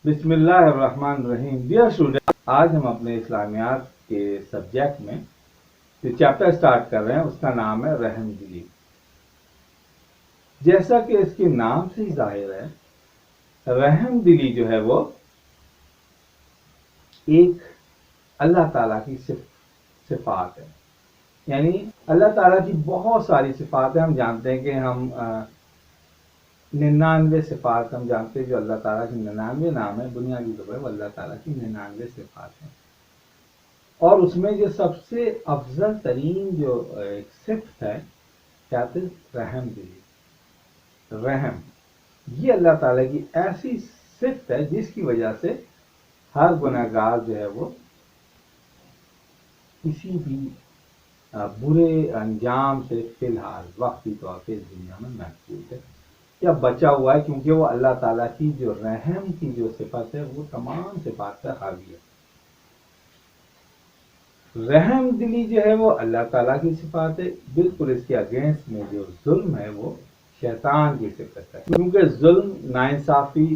بسم اللہ الرحمن الرحیم. ڈیئر اسٹوڈنٹ، آج ہم اپنے اسلامیات کے سبجیکٹ میں جو چیپٹر سٹارٹ کر رہے ہیں اس کا نام ہے رحم دلی. جیسا کہ اس کے نام سے ہی ظاہر ہے، رحم دلی جو ہے وہ ایک اللہ تعالیٰ کی صفات ہے. یعنی اللہ تعالیٰ کی بہت ساری صفات ہیں. ہم جانتے ہیں کہ ہم 99 صفات ہم جانتے ہیں جو اللہ تعالیٰ کی 99 نام ہے. بنیادی طور پر وہ اللہ تعالیٰ کی 99 صفات ہیں، اور اس میں جو سب سے افضل ترین جو ایک صفت ہے کیا تھی؟ رحم دلی. رحم یہ اللہ تعالیٰ کی ایسی صفت ہے جس کی وجہ سے ہر گناہ گار جو ہے وہ کسی بھی برے انجام سے فی الحال وقتی طور پہ اس دنیا میں محفوظ ہے یا بچا ہوا ہے، کیونکہ وہ اللہ تعالیٰ کی جو رحم کی جو صفت ہے وہ تمام صفات پر حاوی ہے. رحم دلی جو ہے وہ اللہ تعالیٰ کی صفات ہے. بالکل اس کے اگینسٹ میں جو ظلم ہے وہ شیطان کی صفت ہے، کیونکہ ظلم، ناانصافی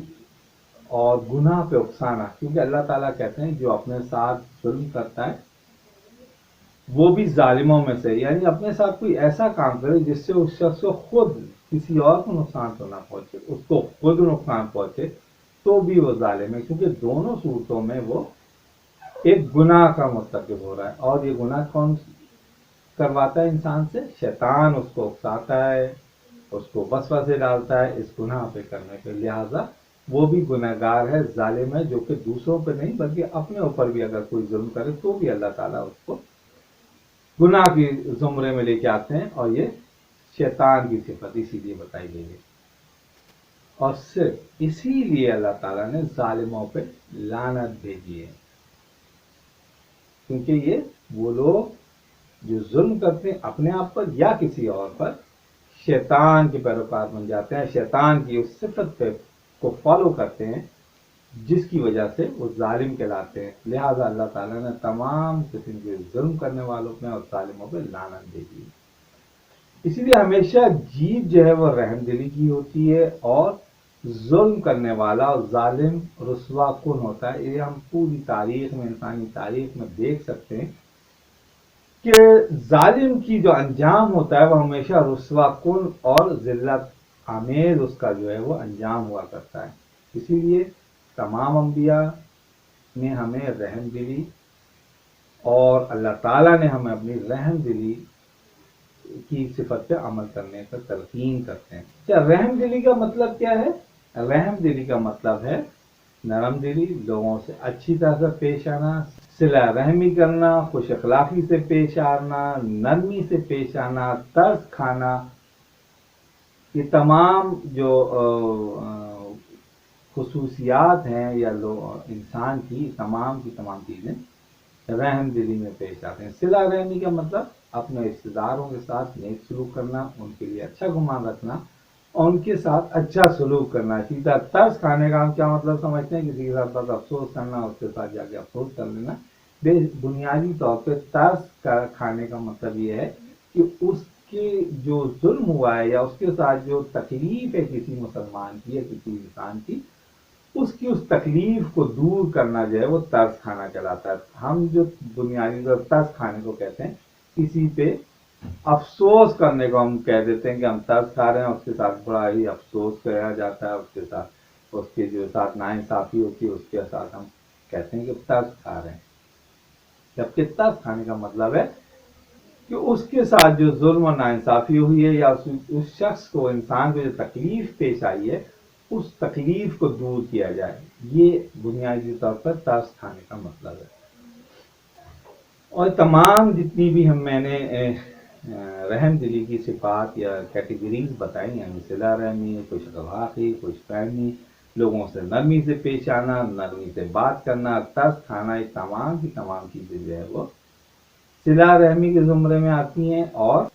اور گناہ پہ اکسانا. کیونکہ اللہ تعالیٰ کہتے ہیں جو اپنے ساتھ ظلم کرتا ہے وہ بھی ظالموں میں سے، یعنی اپنے ساتھ کوئی ایسا کام کرے جس سے اس شخص کو خود کسی اور کو نقصان تو نہ پہنچے، اس کو خود نقصان پہنچے تو بھی وہ ظالم ہے. کیونکہ دونوں صورتوں میں وہ ایک گناہ کا مرتکب ہو رہا ہے. اور یہ گناہ کون کرواتا ہے انسان سے؟ شیطان اس کو اکساتا ہے، اس کو وسوسے ڈالتا ہے اس گناہ پہ کرنے کے. لہٰذا وہ بھی گناہ گار ہے، ظالم ہے، جو کہ دوسروں پہ نہیں بلکہ اپنے اوپر بھی اگر کوئی ظلم کرے تو بھی اللہ تعالیٰ اس کو گناہ کی زمرے میں لے کے آتے ہیں. اور یہ شیطان کی صفت اسی لیے بتائی گئی ہے. اور صرف اسی لیے اللہ تعالیٰ نے ظالموں پہ لعنت بھیجی ہے، کیونکہ یہ وہ لوگ جو ظلم کرتے ہیں اپنے آپ پر یا کسی اور پر، شیطان کے پیروکار بن جاتے ہیں، شیطان کی اس صفت کو فالو کرتے ہیں جس کی وجہ سے وہ ظالم کہلاتے ہیں. لہٰذا اللہ تعالیٰ نے تمام قسم کے ظلم کرنے والوں پہ اور ظالموں پہ لعنت بھیجی ہے. اسی لیے ہمیشہ جیت جو ہے وہ رحم دلی کی ہوتی ہے، اور ظلم کرنے والا اور ظالم رسوا کن ہوتا ہے. یہ ہم پوری تاریخ میں، انسانی تاریخ میں دیکھ سکتے ہیں کہ ظالم کی جو انجام ہوتا ہے وہ ہمیشہ رسوا کن اور ذلت آمیز اس کا جو ہے وہ انجام ہوا کرتا ہے. اسی لیے تمام انبیاء نے ہمیں رحم دلی، اور اللہ تعالیٰ نے ہمیں اپنی رحم دلی کی صفت پہ عمل کرنے کا تلقین کرتے ہیں. کیا رحم دلی کا مطلب کیا ہے؟ رحم دلی کا مطلب ہے نرم دلی، لوگوں سے اچھی طرح سے پیش آنا، صلہ رحمی کرنا، خوش اخلاقی سے پیش آنا، نرمی سے پیش آنا، ترس کھانا. یہ تمام جو خصوصیات ہیں یا انسان کی تمام چیزیں رحم دلی میں پیش آتے ہیں. صلہ رحمی کا مطلب اپنے رشتے داروں کے ساتھ نیک سلوک کرنا، ان کے لیے اچھا گمان رکھنا، اور ان کے ساتھ اچھا سلوک کرنا. سیدھا ترس کھانے کا ہم کیا مطلب سمجھتے ہیں؟ کسی کے ساتھ بس افسوس کرنا، اس کے ساتھ جا کے افسوس کر لینا. بنیادی طور پہ ترس کھانے کا مطلب یہ ہے کہ اس کے جو ظلم ہوا ہے یا اس کے ساتھ جو تکلیف ہے کسی مسلمان کی یا کسی انسان کی، اس تکلیف کو دور کرنا جو ہے وہ ترس کھانا کہلاتا ہے. ہم جو بنیادی طور ترس کھانے کو کہتے ہیں، کسی پہ افسوس کرنے کو ہم کہہ دیتے ہیں کہ ہم ترس کھا رہے ہیں، اس کے ساتھ بڑا ہی افسوس کیا جاتا ہے، اس کے ساتھ اس کے جو ساتھ ناانصافی ہوتی ہے اس کے ساتھ ہم کہتے ہیں کہ ترس کھا رہے ہیں. جبکہ ترس کھانے کا مطلب ہے کہ اس کے ساتھ جو ظلم اور ناانصافی ہوئی ہے یا اس شخص کو، انسان کو جو تکلیف پیش آئی ہے، اس تکلیف کو دور کیا جائے. یہ بنیادی طور پر ترس کھانے کا مطلب ہے. اور تمام جتنی بھی میں نے رحم دلی کی صفات یا کیٹیگریز بتائی ہیں، صلہ رحمی، خوش اخلاقی، خوش فہمی، لوگوں سے نرمی سے پیش آنا، نرمی سے بات کرنا، ترس کھانا، یہ تمام کی تمام چیزیں جو ہے وہ صلہ رحمی کے زمرے میں آتی ہیں. اور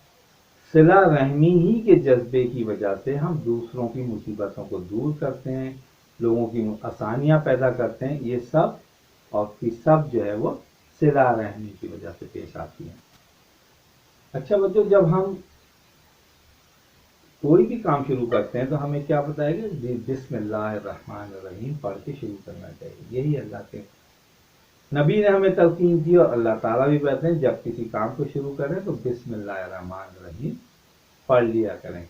صلہ رحمی ہی کے جذبے کی وجہ سے ہم دوسروں کی مصیبتوں کو دور کرتے ہیں، لوگوں کی آسانیاں پیدا کرتے ہیں. یہ سب اور سب جو ہے وہ صلہ رحمی کی وجہ سے پیش آتی ہیں. اچھا بچوں، جب ہم کوئی بھی کام شروع کرتے ہیں تو ہمیں کیا بتائے گا؟ بسم اللہ الرحمن الرحیم پڑھ کے شروع کرنا چاہیے. یہی اللہ کے نبی نے ہمیں تلقین کی، اور اللہ تعالیٰ بھی کہتے ہیں جب کسی کام کو شروع کریں تو بسم اللہ الرحمن الرحیم پڑھ لیا کریں.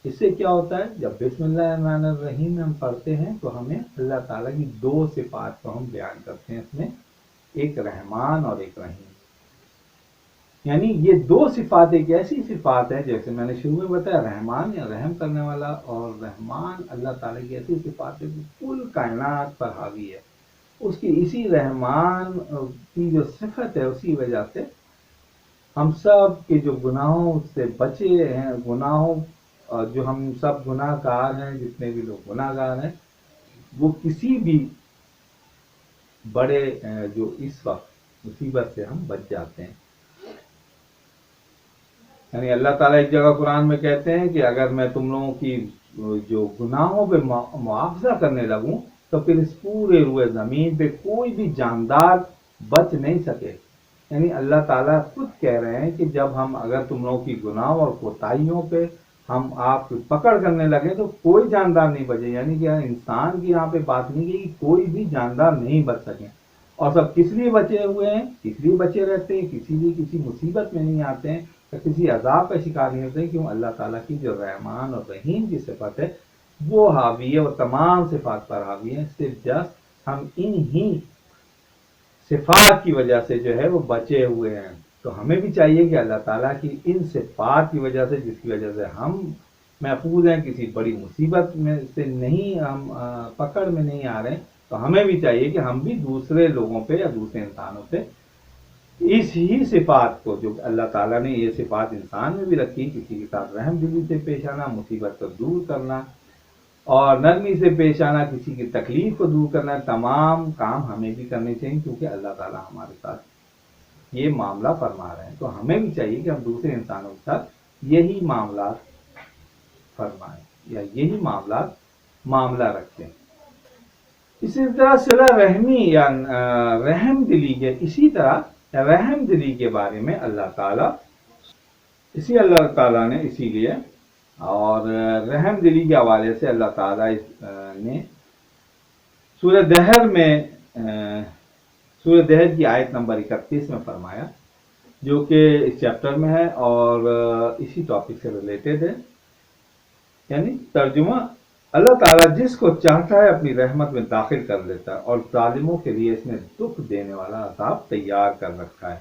اس سے کیا ہوتا ہے؟ جب بسم اللہ الرحمن الرحیم ہم پڑھتے ہیں تو ہمیں اللہ تعالیٰ کی دو صفات کو ہم بیان کرتے ہیں اس میں، ایک رحمان اور ایک رحیم. یعنی یہ دو صفات ایک ایسی صفات ہے، جیسے میں نے شروع میں بتایا، رحمان یا رحم کرنے والا، اور رحمان اللہ تعالیٰ کی ایسی صفات ہے کہ کل کائنات پر حاوی ہے. اس کی اسی رحمان کی جو صفت ہے اسی وجہ سے ہم سب کے جو گناہوں سے بچے ہیں، گناہوں جو ہم سب گناہ گار ہیں، جتنے بھی لوگ گناہ گار ہیں، وہ کسی بھی بڑے جو اس وقت مصیبت سے ہم بچ جاتے ہیں. یعنی اللہ تعالیٰ ایک جگہ قرآن میں کہتے ہیں کہ اگر میں تم لوگوں کی جو گناہوں پہ معاوضہ کرنے لگوں تو پھر اس پورے روئے زمین پہ کوئی بھی جاندار بچ نہیں سکے. یعنی اللہ تعالیٰ خود کہہ رہے ہیں کہ جب ہم اگر تم لوگوں کی گناہوں اور کوتاہیوں پہ ہم آپ پکڑ کرنے لگے تو کوئی جاندار نہیں بچے. یعنی کہ انسان کی یہاں پہ بات نہیں کی کہ کوئی بھی جاندار نہیں بچ سکے. اور سب کس لیے بچے ہوئے ہیں؟ کس لیے بچے رہتے ہیں؟ کسی مصیبت میں نہیں آتے ہیں، کسی عذاب کا شکار نہیں ہوتے، کیوں؟ اللہ تعالیٰ کی جو رحمان اور رحیم کی صفت ہے وہ حاوی ہے، وہ تمام صفات پر حاوی ہے. صرف جسٹ ہم انہی صفات کی وجہ سے جو ہے وہ بچے ہوئے ہیں. تو ہمیں بھی چاہیے کہ اللہ تعالیٰ کی ان صفات کی وجہ سے، جس کی وجہ سے ہم محفوظ ہیں، کسی بڑی مصیبت میں سے نہیں، ہم پکڑ میں نہیں آ رہے ہیں، تو ہمیں بھی چاہیے کہ ہم بھی دوسرے لوگوں پہ یا دوسرے انسانوں پہ اس ہی صفات کو، جو اللہ تعالیٰ نے یہ صفات انسان میں بھی رکھی، کسی کے ساتھ رحم دلی سے پیش آنا، مصیبت کو دور کرنا اور نرمی سے پیش آنا، کسی کی تکلیف کو دور کرنا، تمام کام ہمیں بھی کرنے چاہیے، کیونکہ اللہ تعالیٰ ہمارے ساتھ یہ معاملہ فرما رہے ہیں. تو ہمیں بھی چاہیے کہ ہم دوسرے انسانوں کے ساتھ یہی معاملات فرمائیں یا یہی معاملہ رکھیں. اسی طرح صلہ رحمی یا رحم دلی کے، اسی طرح رحم دلی کے بارے میں اللہ تعالیٰ نے اسی لیے اور رحم دلی کے حوالے سے اللہ تعالیٰ نے سورہ دہر کی آیت نمبر 31 میں فرمایا، جو کہ اس چیپٹر میں ہے اور اسی ٹاپک سے ریلیٹڈ ہے. یعنی ترجمہ، اللہ تعالیٰ جس کو چاہتا ہے اپنی رحمت میں داخل کر لیتا ہے، اور ظالموں کے لیے اس نے دکھ دینے والا عذاب تیار کر رکھا ہے.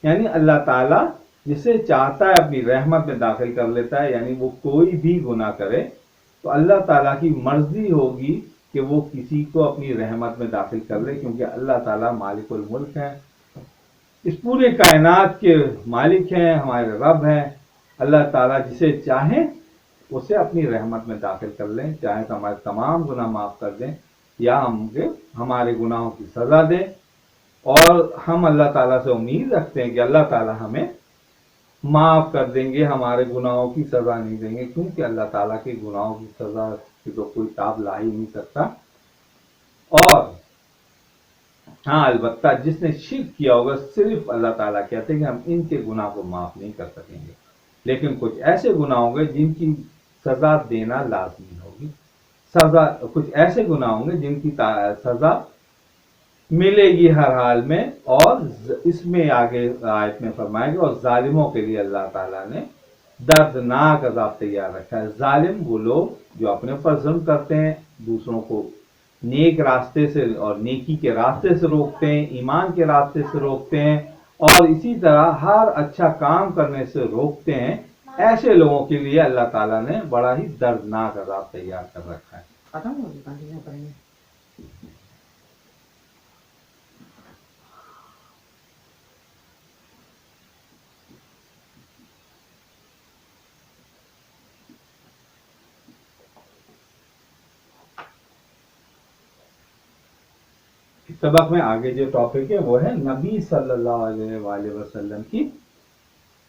یعنی اللہ تعالیٰ جسے چاہتا ہے اپنی رحمت میں داخل کر لیتا ہے. یعنی وہ کوئی بھی گناہ کرے تو اللہ تعالیٰ کی مرضی ہوگی کہ وہ کسی کو اپنی رحمت میں داخل کر لے، کیونکہ اللہ تعالیٰ مالک الملک ہیں، اس پورے کائنات کے مالک ہیں، ہمارے رب ہیں. اللہ تعالیٰ جسے چاہیں اسے اپنی رحمت میں داخل کر لیں، چاہیں تو ہمارے تمام گناہ معاف کر دیں یا ہمارے گناہوں کی سزا دیں. اور ہم اللہ تعالیٰ سے امید رکھتے ہیں کہ اللہ تعالیٰ ہمیں معاف کر دیں گے، ہمارے گناہوں کی سزا نہیں دیں گے، کیونکہ اللہ تعالیٰ کے گناہوں کی سزا کی تو کوئی تاب لا ہی نہیں سکتا. اور ہاں البتہ جس نے شرک کیا ہوگا، صرف اللہ تعالیٰ کہتے ہیں کہ ہم ان کے گناہ کو معاف نہیں کر سکیں گے، لیکن کچھ ایسے گناہ ہوں گے جن کی سزا دینا لازمی ہوگی. کچھ ایسے گناہ ہوں گے جن کی سزا ملے گی ہر حال میں. اور اس میں آگے آیت میں فرمائے گا، اور ظالموں کے لیے اللہ تعالیٰ نے دردناک عذاب تیار رکھا ہے. ظالم وہ لوگ جو اپنے اوپر ظلم کرتے ہیں، دوسروں کو نیک راستے سے اور نیکی کے راستے سے روکتے ہیں، ایمان کے راستے سے روکتے ہیں، اور اسی طرح ہر اچھا کام کرنے سے روکتے ہیں، ایسے لوگوں کے لیے اللہ تعالیٰ نے بڑا ہی دردناک عذاب تیار کر رکھا ہے. سبق میں آگے جو ٹاپک ہے وہ ہے نبی صلی اللہ علیہ وآلہ وسلم کی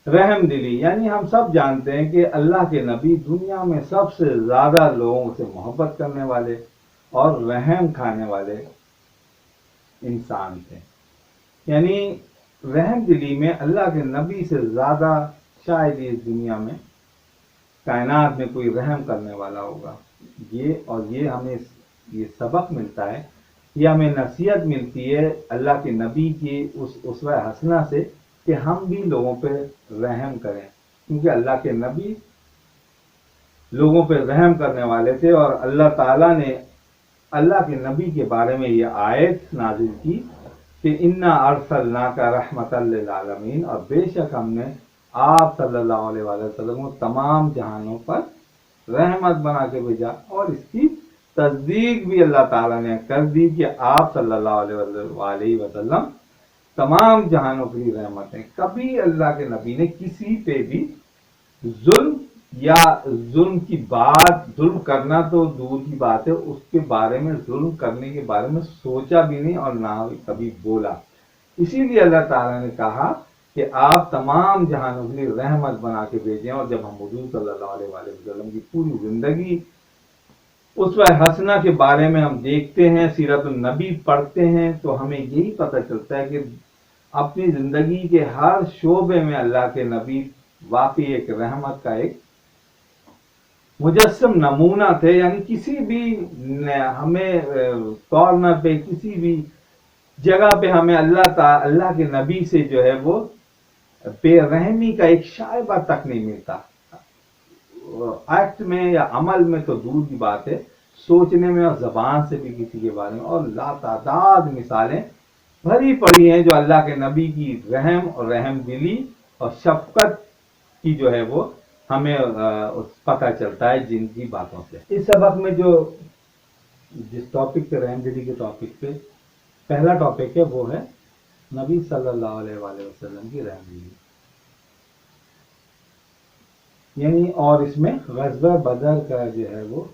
رحم دلی. یعنی ہم سب جانتے ہیں کہ اللہ کے نبی دنیا میں سب سے زیادہ لوگوں سے محبت کرنے والے اور رحم کھانے والے انسان تھے. یعنی رحم دلی میں اللہ کے نبی سے زیادہ شاید اس دنیا میں کائنات میں کوئی رحم کرنے والا ہوگا. یہ ہمیں یہ سبق ملتا ہے، یہ ہمیں نصیحت ملتی ہے اللہ کے نبی کی اس اسوہ حسنہ سے کہ ہم بھی لوگوں پہ رحم کریں، کیونکہ اللہ کے نبی لوگوں پہ رحم کرنے والے تھے. اور اللہ تعالیٰ نے اللہ کے نبی کے بارے میں یہ آیت نازل کی کہ انا ارسلناک رحمۃ للعالمین، اور بے شک ہم نے آپ صلی اللہ علیہ وآلہ وسلم کو تمام جہانوں پر رحمت بنا کے بھیجا. اور اس کی تصدیق بھی اللہ تعالیٰ نے کر دی کہ آپ صلی اللہ علیہ وسلم تمام جہانوں کی رحمت ہیں. کبھی اللہ کے نبی نے کسی پہ بھی ظلم یا ظلم کی بات، ظلم کرنا تو دور کی بات ہے، اس کے بارے میں ظلم کرنے کے بارے میں سوچا بھی نہیں اور نہ کبھی بولا. اسی لیے اللہ تعالیٰ نے کہا کہ آپ تمام جہانوں کے لیے رحمت بنا کے بھیجیں. اور جب ہم حضور صلی اللہ علیہ وآلہ وسلم کی پوری زندگی اسوہ حسنہ کے بارے میں ہم دیکھتے ہیں، سیرت النبی پڑھتے ہیں، تو ہمیں یہی پتہ چلتا ہے کہ اپنی زندگی کے ہر شعبے میں اللہ کے نبی واقعی ایک رحمت کا ایک مجسم نمونہ تھے. یعنی کسی بھی ہمیں کارنر پہ، کسی بھی جگہ پہ ہمیں اللہ کے نبی سے جو ہے وہ بے رحمی کا ایک شائبہ تک نہیں ملتا. ایکٹ میں یا عمل میں تو دور کی بات ہے، سوچنے میں اور زبان سے بھی کسی کے بارے میں. اور لاتعداد مثالیں بھری پڑی ہیں جو اللہ کے نبی کی رحم اور رحم دلی اور شفقت کی جو ہے وہ ہمیں پتہ چلتا ہے جن کی باتوں سے. اس سبق میں جس ٹاپک پہ، رحم دلی کے ٹاپک پہ پہلا ٹاپک ہے وہ ہے نبی صلی اللہ علیہ وآلہ وسلم کی رحم دلی. یعنی اور اس میں غزوہ بدر کا جو ہے وہ،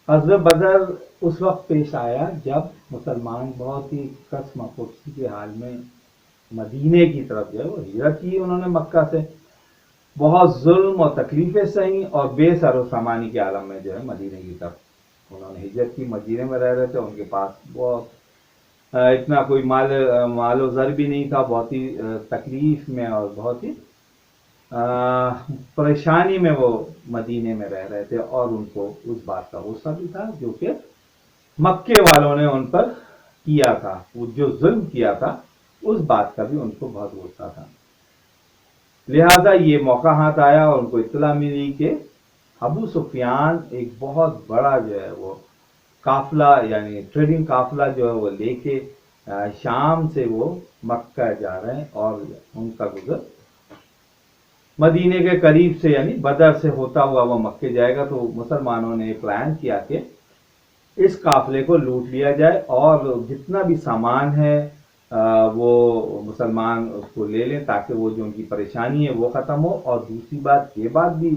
غزوہ بدر اس وقت پیش آیا جب مسلمان بہت ہی کس مفرسی کے حال میں مدینے کی طرف جو ہے وہ ہجرت کی. انہوں نے مکہ سے بہت ظلم اور تکلیفیں سہیں اور بے سر و سامانی کے عالم میں جو ہے مدینے کی طرف انہوں نے ہجرت کی. مدینے میں رہ رہے تھے، ان کے پاس بہت اتنا کوئی مال و زر بھی نہیں تھا، بہت ہی تکلیف میں اور بہت ہی پریشانی میں وہ مدینے میں رہ رہے تھے. اور ان کو اس بات کا غصہ بھی تھا جو کہ مکے والوں نے ان پر کیا تھا، وہ جو ظلم کیا تھا اس بات کا بھی ان کو بہت غصہ تھا. لہذا یہ موقع ہاتھ آیا اور ان کو اطلاع ملی کہ ابو سفیان ایک بہت بڑا جو ہے وہ قافلہ، یعنی ٹریڈنگ قافلہ جو ہے وہ لے کے شام سے وہ مکہ جا رہے ہیں، اور ان کا گزر مدینے کے قریب سے یعنی بدر سے ہوتا ہوا وہ مکے جائے گا. تو مسلمانوں نے پلان کیا کہ اس قافلے کو لوٹ لیا جائے اور جتنا بھی سامان ہے وہ مسلمان اس کو لے لیں تاکہ وہ جو ان کی پریشانی ہے وہ ختم ہو. اور دوسری بات یہ بات بھی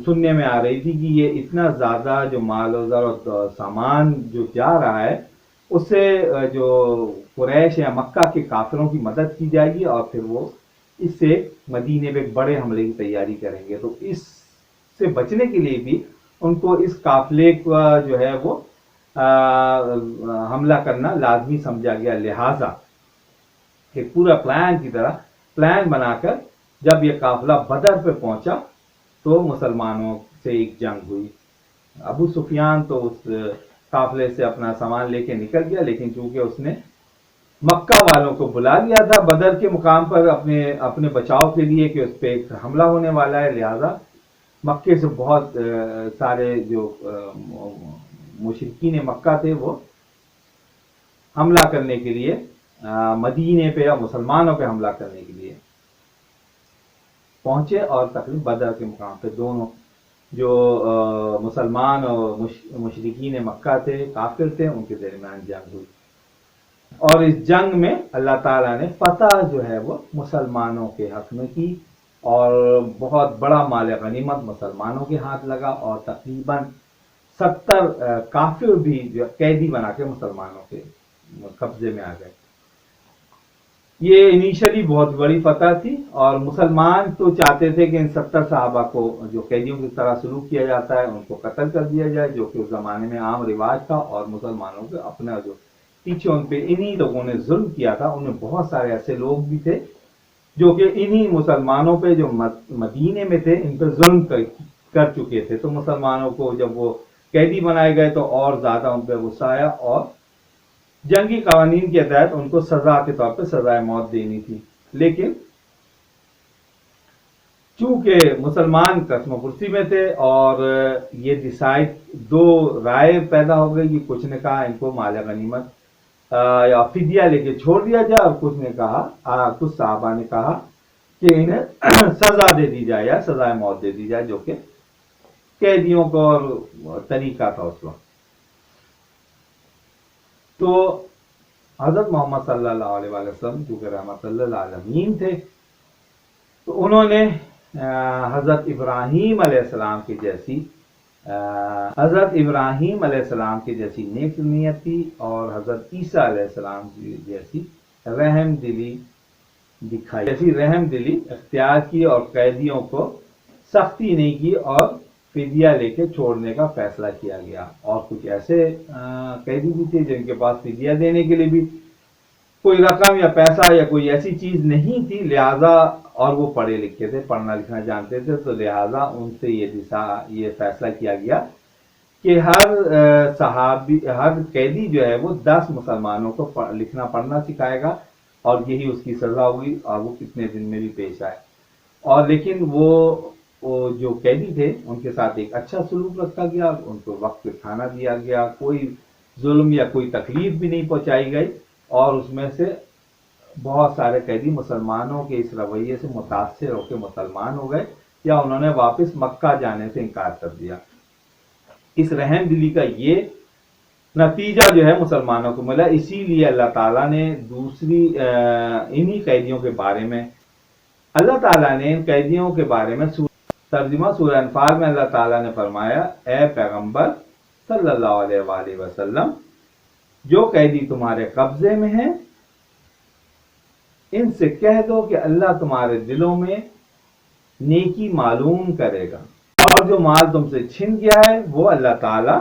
سننے میں آ رہی تھی کہ یہ اتنا زیادہ جو مال و زر اور سامان جو جا رہا ہے اس سے جو قریش یا مکہ کے کافروں کی مدد کی جائے گی اور پھر وہ اس سے مدینے میں ایک بڑے حملے کی تیاری کریں گے. تو اس سے بچنے کے لیے بھی ان کو اس قافلے کا جو ہے وہ حملہ کرنا لازمی سمجھا گیا. لہذا ایک پورا پلان کی طرح پلان بنا کر جب یہ قافلہ بدر پہ پہنچا تو مسلمانوں سے ایک جنگ ہوئی. ابو سفیان تو اس قافلے سے اپنا سامان لے کے نکل گیا، لیکن چونکہ اس نے مکہ والوں کو بلا لیا تھا بدر کے مقام پر اپنے بچاؤ کے لیے کہ اس پہ ایک حملہ ہونے والا ہے، لہذا مکے سے بہت سارے جو مشرکین مکہ تھے وہ حملہ کرنے کے لیے مدینے پہ یا مسلمانوں پہ حملہ کرنے کے لیے پہنچے. اور تقریباً بدر کے مقام پہ دونوں جو مسلمان اور مشرکین مکہ تھے، کافر تھے، ان کے درمیان جنگ ہوئی. اور اس جنگ میں اللہ تعالیٰ نے فتح جو ہے وہ مسلمانوں کے حق میں کی اور بہت بڑا مال غنیمت مسلمانوں کے ہاتھ لگا اور تقریباً 70 کافر بھی جو قیدی بنا کے مسلمانوں کے قبضے میں آ گئے. یہ انیشلی بہت بڑی فتح تھی اور مسلمان تو چاہتے تھے کہ ان 70 صحابہ کو جو قیدیوں کی طرح سلوک کیا جاتا ہے ان کو قتل کر دیا جائے، جو کہ اس زمانے میں عام رواج تھا. اور مسلمانوں کے اپنا جو پیچھے ان پہ انہی لوگوں نے ظلم کیا تھا، ان میں بہت سارے ایسے لوگ بھی تھے جو کہ انہی مسلمانوں پہ جو مدینے میں تھے ان پہ ظلم کر چکے تھے. تو مسلمانوں کو جب وہ قیدی بنائے گئے تو اور زیادہ ان پہ غصہ آیا اور جنگی قوانین کے تحت ان کو سزا کے طور پہ سزائے موت دینی تھی. لیکن چونکہ مسلمان قسم پرسی میں تھے اور یہ ڈیسائیڈ دو رائے پیدا ہو گئی کہ کچھ نے کہا ان کو مال غنیمت یا فدیہ لے کے چھوڑ دیا جائے اور کچھ نے کہا کچھ صحابہ نے کہا کہ انہیں سزا دے دی جائے یا سزائے موت دے دی جائے جو کہ قیدیوں کو اور طریقہ تھا اس وقت. تو حضرت محمد صلی اللہ علیہ وسلم چونکہ رحمت اللہ العالمین تھے تو انہوں نے حضرت ابراہیم علیہ السلام کی جیسی نیک نیت تھی اور حضرت عیسیٰ علیہ السلام کی جیسی رحم دلی دکھائی, جیسی رحم دلی اختیار کی اور قیدیوں کو سختی نہیں کی اور فدیہ لے کے چھوڑنے کا فیصلہ کیا گیا. اور کچھ ایسے قیدی بھی تھے جن کے پاس فدیہ دینے کے لیے بھی کوئی رقم یا پیسہ یا کوئی ایسی چیز نہیں تھی, لہذا اور وہ پڑھے لکھے تھے, پڑھنا لکھنا جانتے تھے, تو لہذا ان سے یہ فیصلہ کیا گیا کہ ہر قیدی جو ہے وہ 10 مسلمانوں کو لکھنا پڑھنا سکھائے گا اور یہی اس کی سزا ہوگی اور وہ کتنے دن میں بھی پیش آئے. اور لیکن وہ جو قیدی تھے ان کے ساتھ ایک اچھا سلوک رکھا گیا, ان کو وقت پہ کھانا دیا گیا, کوئی ظلم یا کوئی تکلیف بھی نہیں پہنچائی گئی, اور اس میں سے بہت سارے قیدی مسلمانوں کے اس رویے سے متاثر ہو کے مسلمان ہو گئے یا انہوں نے واپس مکہ جانے سے انکار کر دیا. اس رحم دلی کا یہ نتیجہ جو ہے مسلمانوں کو ملا. اسی لیے اللہ تعالیٰ نے انہی قیدیوں کے بارے میں ان قیدیوں کے بارے میں ترجمہ سورہ انفال میں اللہ تعالیٰ نے فرمایا, اے پیغمبر صلی اللہ علیہ وآلہ وسلم, جو قیدی تمہارے قبضے میں ہیں ان سے کہہ دو کہ اللہ تمہارے دلوں میں نیکی معلوم کرے گا, اور جو مال تم سے چھن گیا ہے وہ اللہ تعالیٰ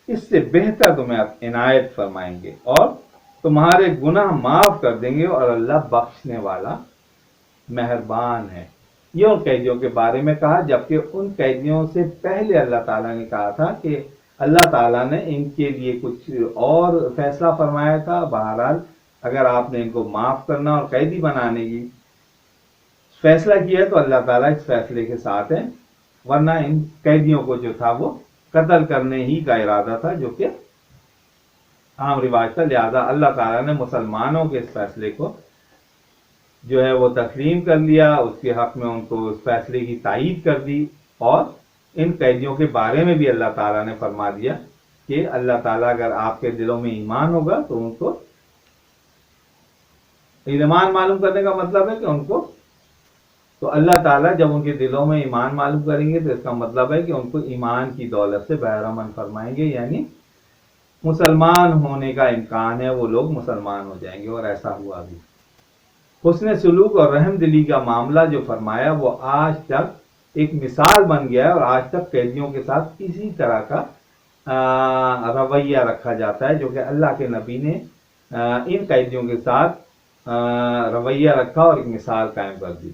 اس سے بہتر تمہیں عنایت فرمائیں گے اور تمہارے گناہ معاف کر دیں گے, اور اللہ بخشنے والا مہربان ہے. یہ ان قیدیوں کے بارے میں کہا, جبکہ ان قیدیوں سے پہلے اللہ تعالیٰ نے کہا تھا کہ اللہ تعالیٰ نے ان کے لیے کچھ اور فیصلہ فرمایا تھا. بہرحال اگر آپ نے ان کو معاف کرنا اور قیدی بنانے کی فیصلہ کیا ہے تو اللہ تعالیٰ اس فیصلے کے ساتھ ہے, ورنہ ان قیدیوں کو جو تھا وہ قتل کرنے ہی کا ارادہ تھا جو کہ عام رواج تھا. لہذا اللہ تعالیٰ نے مسلمانوں کے اس فیصلے کو جو ہے وہ تسلیم کر لیا, اس کے حق میں ان کو اس فیصلے کی تائید کر دی, اور ان قیدیوں کے بارے میں بھی اللہ تعالیٰ نے فرما دیا کہ اللہ تعالیٰ اگر آپ کے دلوں میں ایمان ہوگا تو ان کو ایمان معلوم کرنے کا مطلب ہے کہ ان کو تو اللہ تعالیٰ جب ان کے دلوں میں ایمان معلوم کریں گے تو اس کا مطلب ہے کہ ان کو ایمان کی دولت سے بہرمند فرمائیں گے, یعنی مسلمان ہونے کا امکان ہے, وہ لوگ مسلمان ہو جائیں گے, اور ایسا ہوا بھی. حسن سلوک اور رحم دلی کا معاملہ جو فرمایا وہ آج تک ایک مثال بن گیا ہے, اور آج تک قیدیوں کے ساتھ اسی طرح کا رویہ رکھا جاتا ہے جو کہ اللہ کے نبی نے ان قیدیوں کے ساتھ رویہ رکھا اور ایک مثال قائم کر دی.